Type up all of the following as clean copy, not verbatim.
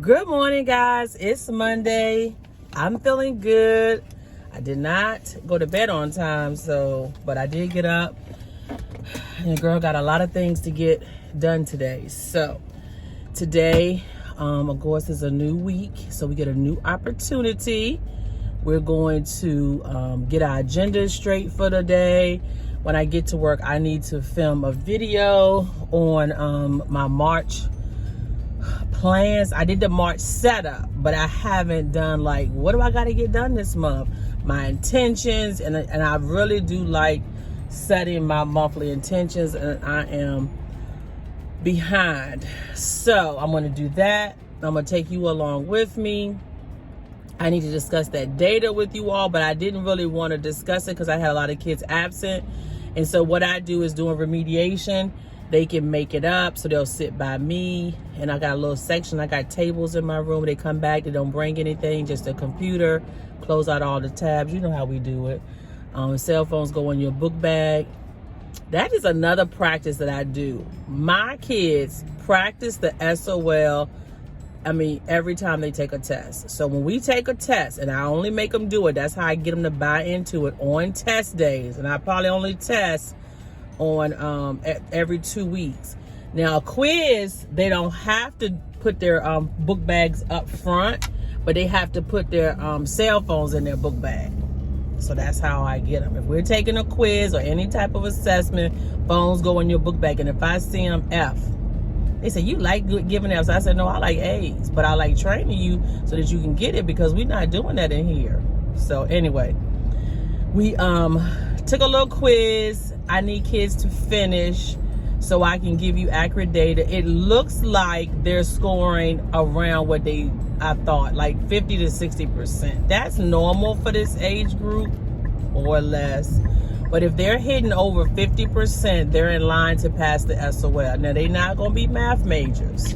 Good morning, guys. It's Monday. I'm feeling good. I did not go to bed on time, but I did get up. And the girl got a lot of things to get done today. So today, of course, is a new week. So we get a new opportunity. We're going to get our agenda straight for the day. When I get to work, I need to film a video on my March plans. I did the March setup, but I haven't done what do I got to get done this month? My intentions, and I really do like setting my monthly intentions, and I am behind. So I'm going to do that. I'm going to take you along with me. I need to discuss that data with you all, but I didn't really want to discuss it because I had a lot of kids absent. And so what I do is doing remediation. They can make it up, so they'll sit by me. And I got a little section. I got tables in my room. They come back. They don't bring anything, just a computer. Close out all the tabs. You know how we do it. Cell phones go in your book bag. That is another practice that I do. My kids practice the SOL, every time they take a test. So when we take a test, and I only make them do it, that's how I get them to buy into it on test days. And I probably only test on every 2 weeks. Now a quiz, they don't have to put their book bags up front, but they have to put their cell phones in their book bag. So that's how I get them. If we're taking a quiz or any type of assessment, phones go in your book bag. And if I see them F, they say, you like giving Fs. I said, no, I like A's, but I like training you so that you can get it, because we're not doing that in here. So anyway, we took a little quiz. I need kids to finish so I can give you accurate data. It looks like they're scoring around what I thought, like 50 to 60%. That's normal for this age group or less. But if they're hitting over 50%, they're in line to pass the SOL. Now, they're not going to be math majors,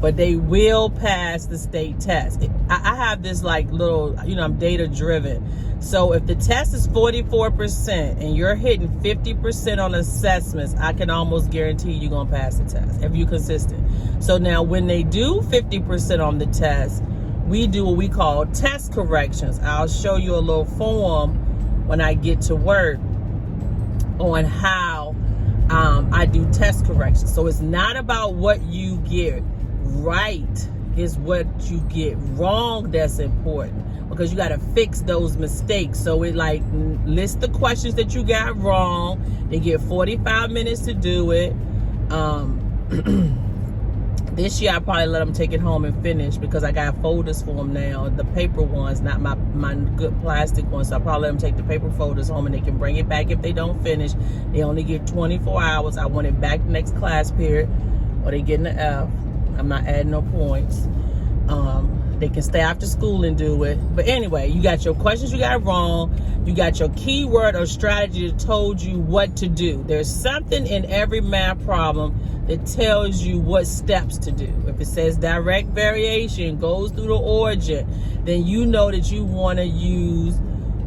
but they will pass the state test. I have this little, I'm data driven. So if the test is 44% and you're hitting 50% on assessments, I can almost guarantee you're going to pass the test if you're consistent. So now when they do 50% on the test, we do what we call test corrections. I'll show you a little form when I get to work on how I do test corrections. So it's not about what you get right, it's what you get wrong that's important, because you got to fix those mistakes. So it lists the questions that you got wrong. They get 45 minutes to do it. This year I probably let them take it home and finish, because I got folders for them now, the paper ones, not my good plastic ones. So I probably let them take the paper folders home, and they can bring it back if they don't finish. They only get 24 hours. I want it back next class period, or they get an F. I'm not adding no points. They can stay after school and do it. But anyway, you got your questions you got wrong. You got your keyword or strategy that told you what to do. There's something in every math problem that tells you what steps to do. If it says direct variation goes through the origin, then you know that you want to use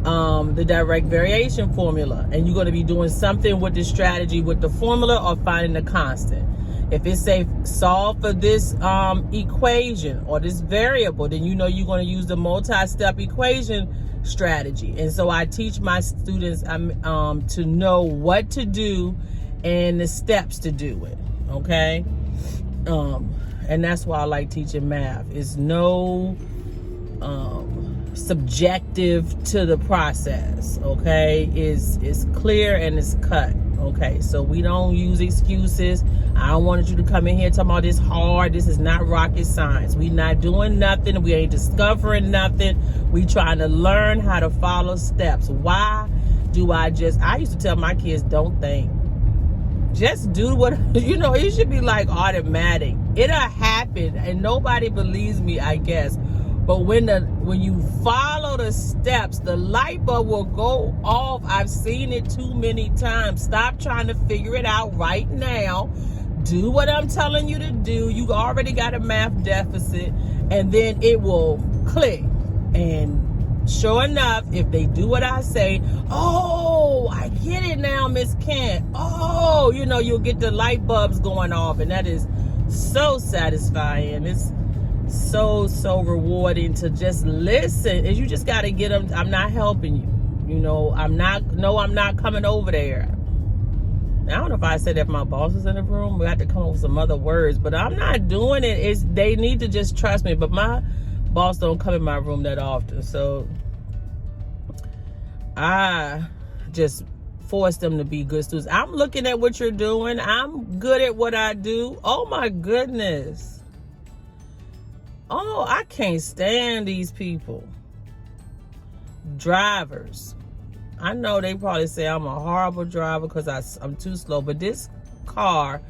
the direct variation formula. And you're going to be doing something with the strategy with the formula or finding the constant. If it say solve for this equation or this variable, then you know you're going to use the multi-step equation strategy. And so I teach my students to know what to do and the steps to do it. Okay? And that's why I like teaching math. It's no subjective to the process. Okay? It's clear and it's cut. Okay, so we don't use excuses. I don't want you to come in here talking about this hard. This is not rocket science. We not doing nothing. We ain't discovering nothing. We trying to learn how to follow steps. Why do I used to tell my kids, don't think. Just do what, it should be automatic. It'll happen, and nobody believes me, I guess. But when you follow the steps, the light bulb will go off. I've seen it too many times. Stop trying to figure it out right now. Do what I'm telling you to do. You already got a math deficit, and then it will click. And sure enough, if they do what I say, oh, I get it now, Miss Kent. Oh, you'll get the light bulbs going off, and that is so satisfying. It's so rewarding to just listen. And you just got to get them. I'm not helping you. You know, I'm not coming over there. I don't know if I said that if my boss is in the room, we have to come up with some other words, but I'm not doing it. They need to just trust me. But my boss don't come in my room that often, so I just force them to be good students. I'm looking at what you're doing. I'm good at what I do. Oh my goodness. Oh, I can't stand these people. Drivers. I know they probably say I'm a horrible driver because I'm too slow, but this car,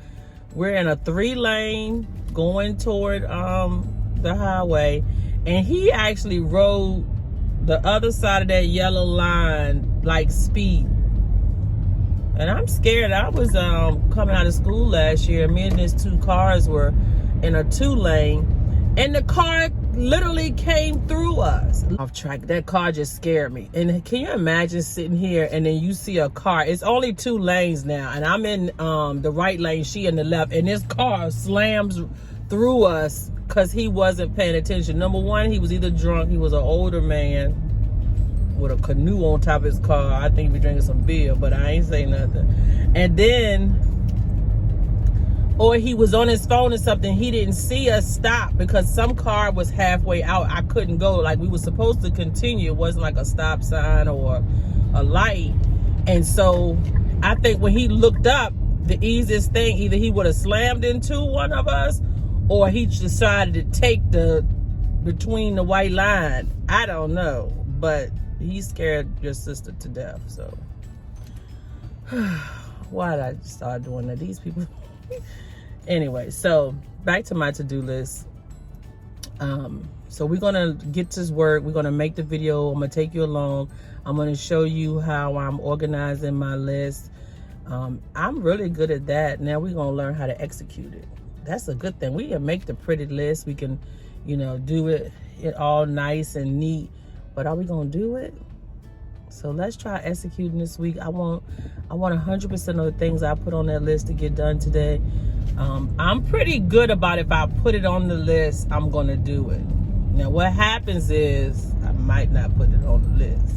we're in a 3-lane going toward the highway, and he actually rode the other side of that yellow line like speed. And I'm scared. I was coming out of school last year. Me and these 2 cars were in a 2-lane, and the car literally came through us. Off track. That car just scared me. And can you imagine sitting here and then you see a car? It's only 2 lanes now, and I'm in the right lane, she in the left, and this car slams through us because he wasn't paying attention. Number one, he was either drunk. He was an older man with a canoe on top of his car. I think he was drinking some beer, but I ain't saying nothing. And then, or he was on his phone or something. He didn't see us stop because some car was halfway out. I couldn't go. Like, we were supposed to continue. It wasn't like a stop sign or a light. And so I think when he looked up, the easiest thing, either he would have slammed into one of us or he decided to take the between the white line. I don't know. But he scared your sister to death. So why did I start doing that? These people. Anyway, so back to my to-do list. So we're gonna get to work. We're gonna make the video. I'm gonna take you along. I'm gonna show you how I'm organizing my list. I'm really good at that. Now we're gonna learn how to execute it. That's a good thing. We can make the pretty list. We can, you know, do it all nice and neat. But are we gonna do it? So let's try executing this week. I want 100% of the things I put on that list to get done today. I'm pretty good about if I put it on the list, I'm gonna do it. Now what happens is I might not put it on the list.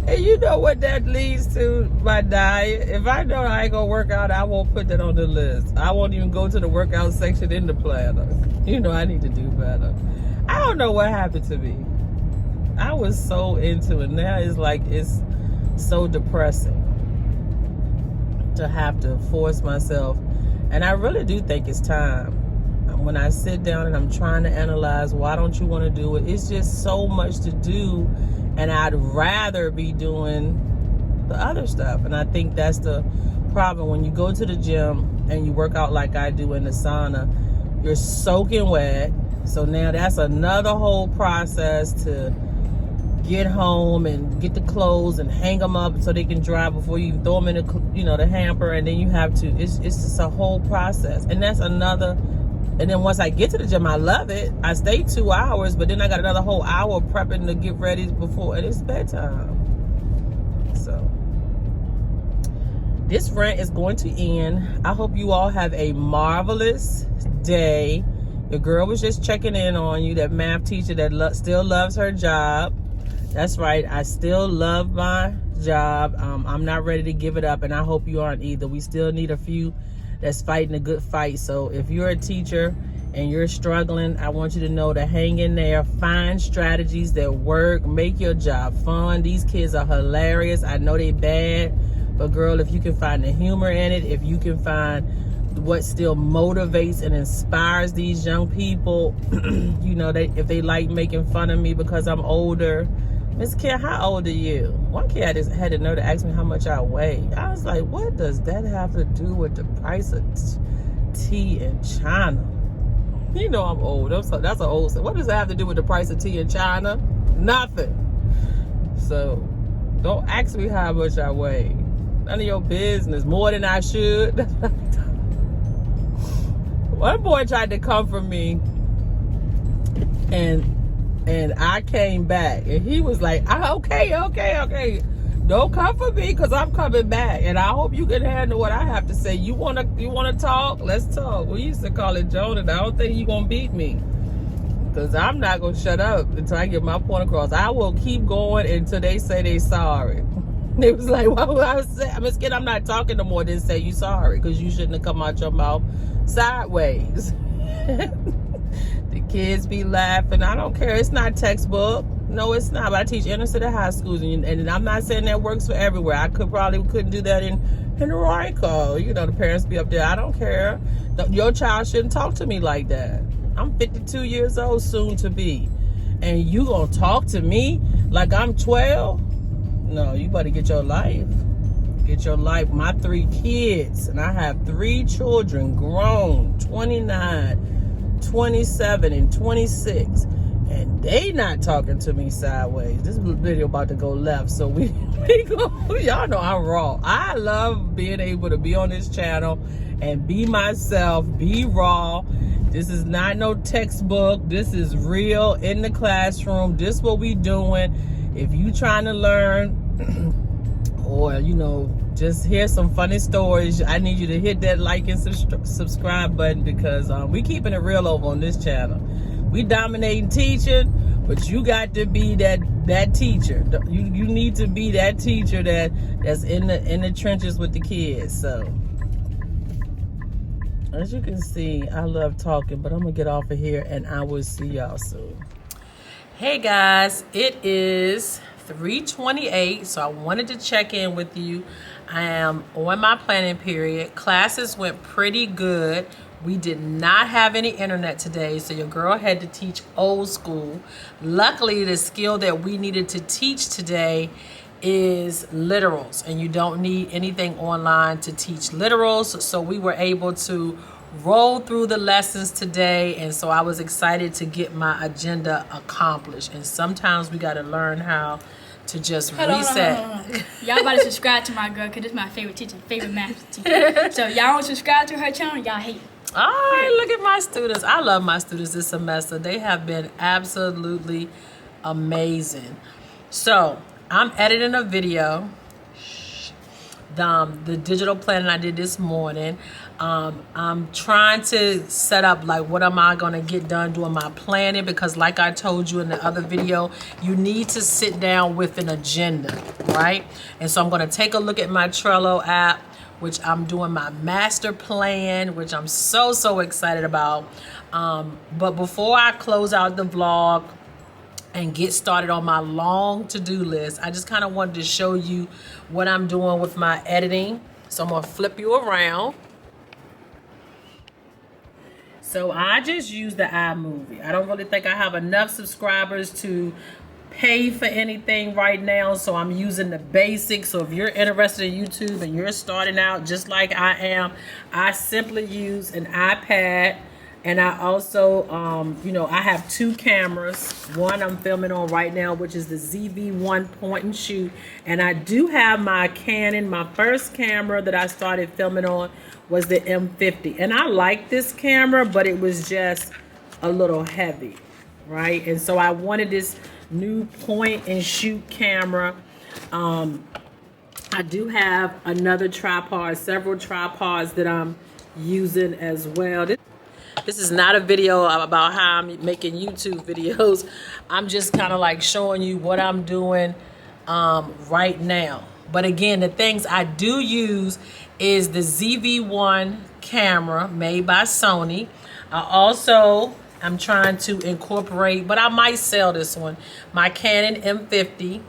And you know what that leads to? My diet. If I know I ain't gonna work out, I won't put that on the list. I won't even go to the workout section in the planner. You know I need to do better. I don't know what happened to me. I was so into it. Now it's like, it's so depressing to have to force myself. And I really do think it's time. When I sit down and I'm trying to analyze, why don't you want to do it? It's just so much to do. And I'd rather be doing the other stuff. And I think that's the problem. When you go to the gym and you work out like I do in the sauna, you're soaking wet. So now that's another whole process to get home and get the clothes and hang them up so they can dry before you throw them in the hamper. And then you have to, it's just a whole process. And that's another. And then once I get to the gym, I love it. I stay 2 hours, but then I got another whole hour prepping to get ready before, and it's bedtime. So this rant is going to end. I hope you all have a marvelous day. Your girl was just checking in on you, that math teacher that still loves her job. That's right. I still love my job. I'm not ready to give it up, and I hope you aren't either. We still need a few that's fighting a good fight. So if you're a teacher and you're struggling, I want you to know to hang in there. Find strategies that work. Make your job fun. These kids are hilarious. I know they bad, but girl, if you can find the humor in it, if you can find what still motivates and inspires these young people, you know, if they like making fun of me because I'm older. Miss Kim, how old are you? One kid had the nerve to ask me how much I weigh. I was like, what does that have to do with the price of tea in China? You know I'm old. That's an old saying. What does that have to do with the price of tea in China? Nothing. So don't ask me how much I weigh. None of your business. More than I should. One boy tried to come for me, and I came back, and he was like, okay. Don't come for me because I'm coming back. And I hope you can handle what I have to say. You wanna talk? Let's talk. We used to call it Joan, and I don't think you're going to beat me. Because I'm not going to shut up until I get my point across. I will keep going until they say they sorry. They was like, well, I was saying, Miss Kid, I'm not talking no more. Then say you sorry because you shouldn't have come out your mouth sideways. The kids be laughing. I don't care. It's not textbook. No, it's not. But I teach inner city high schools, and I'm not saying that works for everywhere. I couldn't do that in Royco. You know, the parents be up there. I don't care. Your child shouldn't talk to me like that. I'm 52 years old, soon to be, and you gonna talk to me like I'm 12? No, you better get your life. Get your life. My 3 kids, and I have 3 children, grown, 29, 27, and 26. And they not talking to me sideways. This video about to go left, so we go. Y'all know I'm raw. I love being able to be on this channel and be myself, be raw. This is not no textbook. This is real in the classroom. This what we doing. If you trying to learn or, you know, just hear some funny stories, I need you to hit that like and subscribe button because we keeping it real over on this channel. We dominating teaching, but you got to be that teacher. You need to be that teacher that's in the trenches with the kids. So as you can see, I love talking, but I'm gonna get off of here and I will see y'all soon. Hey guys, it is 3:28, so I wanted to check in with you. I am on my planning period. Classes went pretty good. We did not have any internet today, so your girl had to teach old school. Luckily, the skill that we needed to teach today is literals, and you don't need anything online to teach literals, so we were able to roll through the lessons today, and so I was excited to get my agenda accomplished. And sometimes we got to learn how to just reset. Hold on. Y'all about to subscribe to my girl because this is my favorite teacher, favorite math teacher. So y'all don't subscribe to her channel, y'all hate it. All right, look at my students. I love my students this semester. They have been absolutely amazing. So I'm editing a video, the digital planning I did this morning. I'm trying to set up like what am I going to get done doing my planning, because like I told you in the other video, you need to sit down with an agenda, right? And so I'm going to take a look at my Trello app, which I'm doing my master plan, which I'm so excited about. But before I close out the vlog and get started on my long to-do list, I just kind of wanted to show you what I'm doing with my editing. So I'm gonna flip you around. So I just use the iMovie. I don't really think I have enough subscribers to pay for anything right now, so I'm using the basics. So if you're interested in YouTube and you're starting out just like I am, I simply use an iPad. And I also, you know, I have 2 cameras. One I'm filming on right now, which is the ZV-1 point and shoot. And I do have my Canon. My first camera that I started filming on was the M50. And I like this camera, but it was just a little heavy, right? And so I wanted this new point and shoot camera. I do have another tripod, several tripods that I'm using as well. This is not a video about how I'm making YouTube videos. I'm just kind of like showing you what I'm doing right now. But again, the things I do use is the ZV-1 camera made by Sony. I'm trying to incorporate, but I might sell this one, my Canon M50.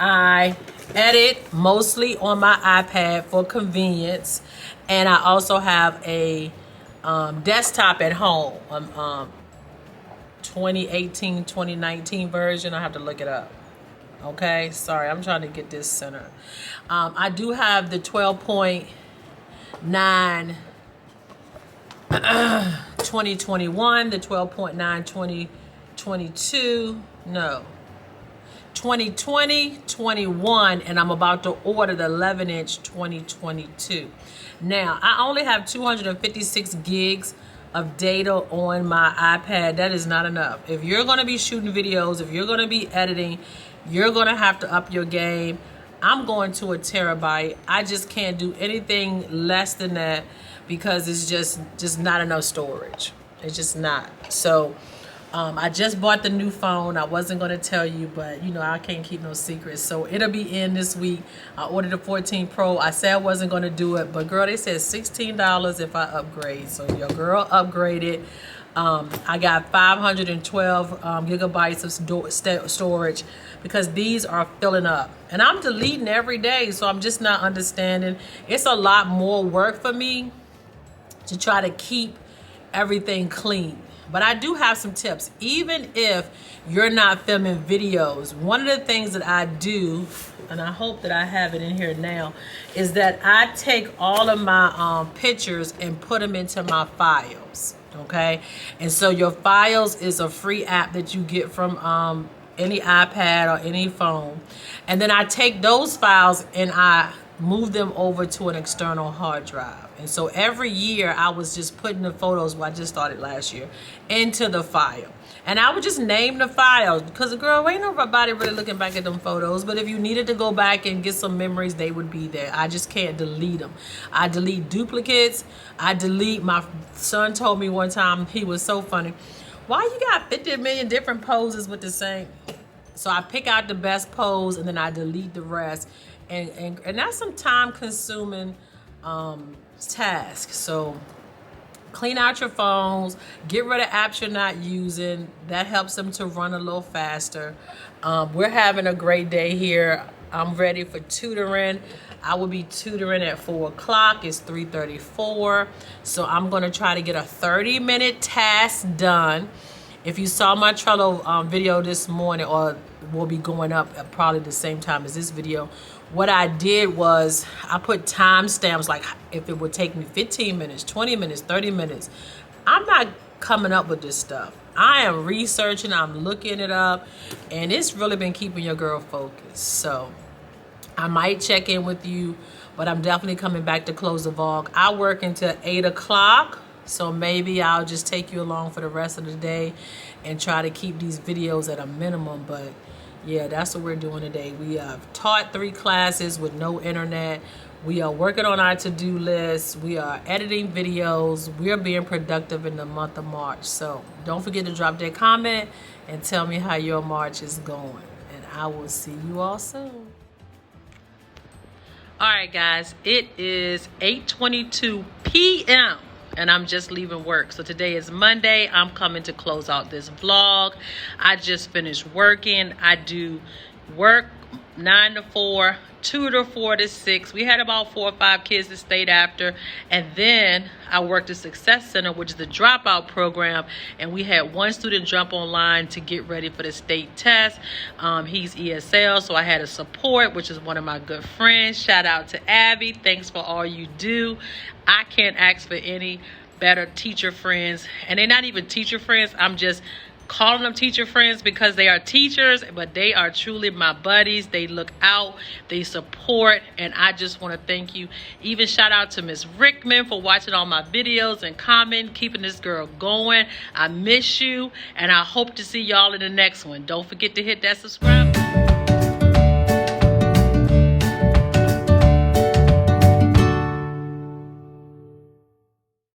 I edit mostly on my iPad for convenience. And I also have a desktop at home, 2018, 2019 version. I have to look it up. Okay, sorry, I'm trying to get this centered. I do have the 12.9 2021, the 12.9 2022, no, 2020, 21, and I'm about to order the 11-inch 2022. Now, I only have 256 gigs of data on my iPad. That is not enough. If you're going to be shooting videos, if you're going to be editing, You're going to have to up your game. I'm going to a terabyte. I just can't do anything less than that because it's just not enough storage. It's just not. So I just bought the new phone. I wasn't going to tell you, but you know, I can't keep no secrets. So it'll be in this week. I ordered the 14 Pro. I said I wasn't going to do it, but girl, they said $16 if I upgrade. So your girl upgraded. I got 512 gigabytes of storage because these are filling up. And I'm deleting every day, so I'm just not understanding. It's a lot more work for me to try to keep everything clean. But I do have some tips. Even if you're not filming videos, one of the things that I do, and I hope that I have it in here now, is that I take all of my pictures and put them into my files. Okay, and so your files is a free app that you get from any iPad or any phone, and then I take those files and I move them over to an external hard drive. And so every year I was just putting the photos, well, I just started last year, into the file. And I would just name the files because, girl, ain't nobody really looking back at them photos. But if you needed to go back and get some memories, they would be there. I just can't delete them. I delete duplicates. My son told me one time, he was so funny, why you got 50 million different poses with the same? So I pick out the best pose and then I delete the rest. And that's some time consuming task. So clean out your phones, get rid of apps you're not using. That helps them to run a little faster. We're having a great day here. I'm ready for tutoring. I will be tutoring at 4 o'clock. It's 3:34. So I'm going to try to get a 30-minute task done. If you saw my Trello video this morning, or will be going up at probably the same time as this video, what I did was I put timestamps, like if it would take me 15 minutes, 20 minutes, 30 minutes. I'm not coming up with this stuff. I am researching, I'm looking it up, and it's really been keeping your girl focused. So I might check in with you, but I'm definitely coming back to close the vlog. I work until 8 o'clock, so maybe I'll just take you along for the rest of the day and try to keep these videos at a minimum. But yeah, that's what we're doing today. We have taught 3 classes with no internet. We are working on our to-do list. We are editing videos. We are being productive in the month of March. So don't forget to drop that comment and tell me how your March is going. And I will see you all soon. All right, guys, it is 8:22 p.m. and I'm just leaving work. So today is Monday. I'm coming to close out this vlog. I just finished working. I do work 9 to 4, tutor 4 to 6. We had about 4 or 5 kids that stayed after. And then I worked at Success Center, which is the dropout program. And we had one student jump online to get ready for the state test. He's ESL, so I had a support, which is one of my good friends. Shout out to Abby. Thanks for all you do. I can't ask for any better teacher friends. And they're not even teacher friends. I'm just calling them teacher friends because they are teachers, but they are truly my buddies. They look out, they support, and I just want to thank you. Even shout out to Miss Rickman for watching all my videos and comment, keeping this girl going. I miss you, and I hope to see y'all in the next one. Don't forget to hit that subscribe button.